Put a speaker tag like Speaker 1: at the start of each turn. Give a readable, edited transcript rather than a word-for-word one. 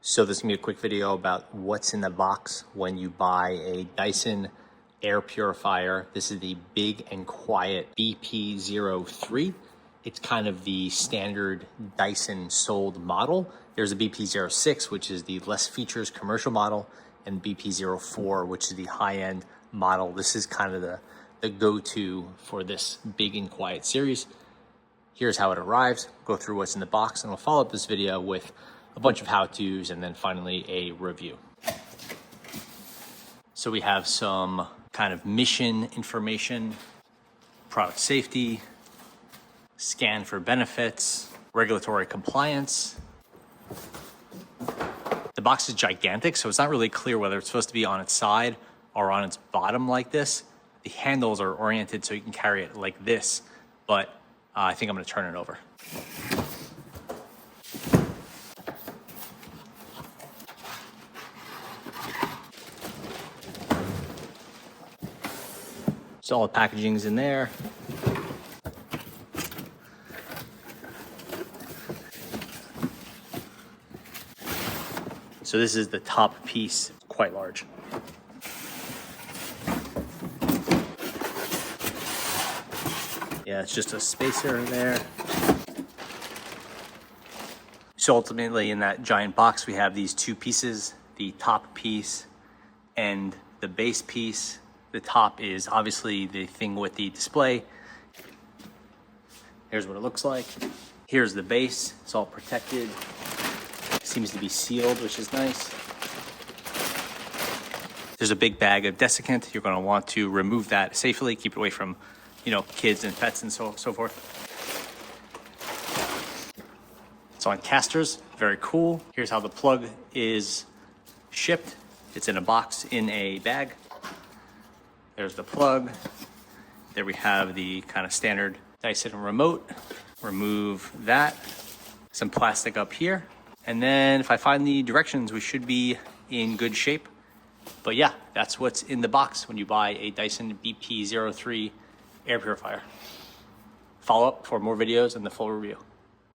Speaker 1: So this is gonna be a quick video about what's in the box when you buy a Dyson air purifier. This is the Big and Quiet BP03. It's kind of the standard Dyson sold model. There's a BP06, which is the less features commercial model, and BP04, which is the high-end model. This is kind of the go-to for this Big and Quiet series. Here's how it arrives. We'll go through what's in the box, and we'll follow up this video with a bunch of how-tos and then finally a review. So we have some kind of mission information, product safety, scan for benefits, regulatory compliance. The box is gigantic, so it's not really clear whether it's supposed to be on its side or on its bottom like this. The handles are oriented so you can carry it like this, but I think I'm gonna turn it over. So all the packaging's in there. So this is the top piece, quite large. Yeah, it's just a spacer there. So ultimately in that giant box, we have these two pieces, the top piece and the base piece. The top is obviously the thing with the display. Here's what it looks like. Here's the base, it's all protected. Seems to be sealed, which is nice. There's a big bag of desiccant. You're gonna want to remove that safely, keep it away from, kids and pets and so forth. It's on casters, very cool. Here's how the plug is shipped. It's in a box in a bag. There's the plug. There we have the kind of standard Dyson remote. Remove that. Some plastic up here. And then if I find the directions, we should be in good shape. But yeah, that's what's in the box when you buy a Dyson BP03 air purifier. Follow up for more videos and the full review.